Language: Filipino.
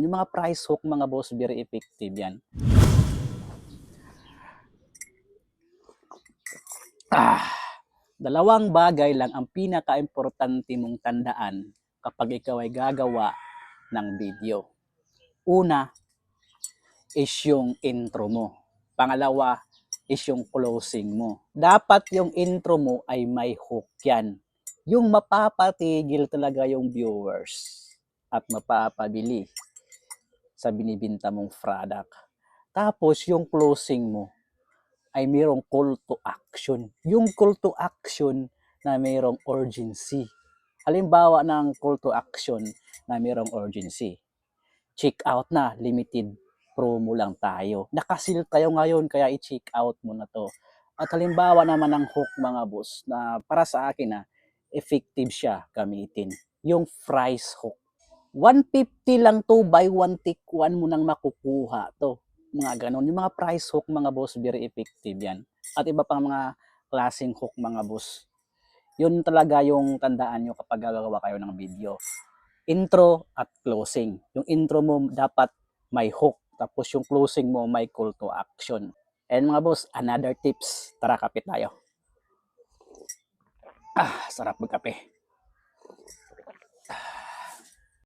Yung mga price hook mga boss, very effective yan. Dalawang bagay lang ang pinaka-importante mong tandaan kapag ikaw ay gagawa ng video. Una is yung intro mo. Pangalawa is yung closing mo. Dapat yung intro mo ay may hook yan. Yung mapapatigil talaga yung viewers at mapapabili sa binibinta mong product. Tapos yung closing mo ay mayroong call to action. Yung call to action na mayroong urgency. Halimbawa ng call to action na mayroong urgency. Check out na, limited promo lang tayo. Nakasil tayo ngayon kaya i-check out mo na to. At halimbawa naman ng hook mga boss na para sa akin effective siya gamitin. Yung price hook. 150 lang to, buy one take one mo nang makukuha to. Mga ganon. Yung mga price hook mga boss, very effective yan. At iba pang mga klaseng hook mga boss. Yun talaga yung tandaan nyo kapag gagawa kayo ng video. Intro at closing. Yung intro mo dapat may hook. Tapos yung closing mo may call to action. And mga boss, another tips. Tara, kape tayo. Sarap magkape.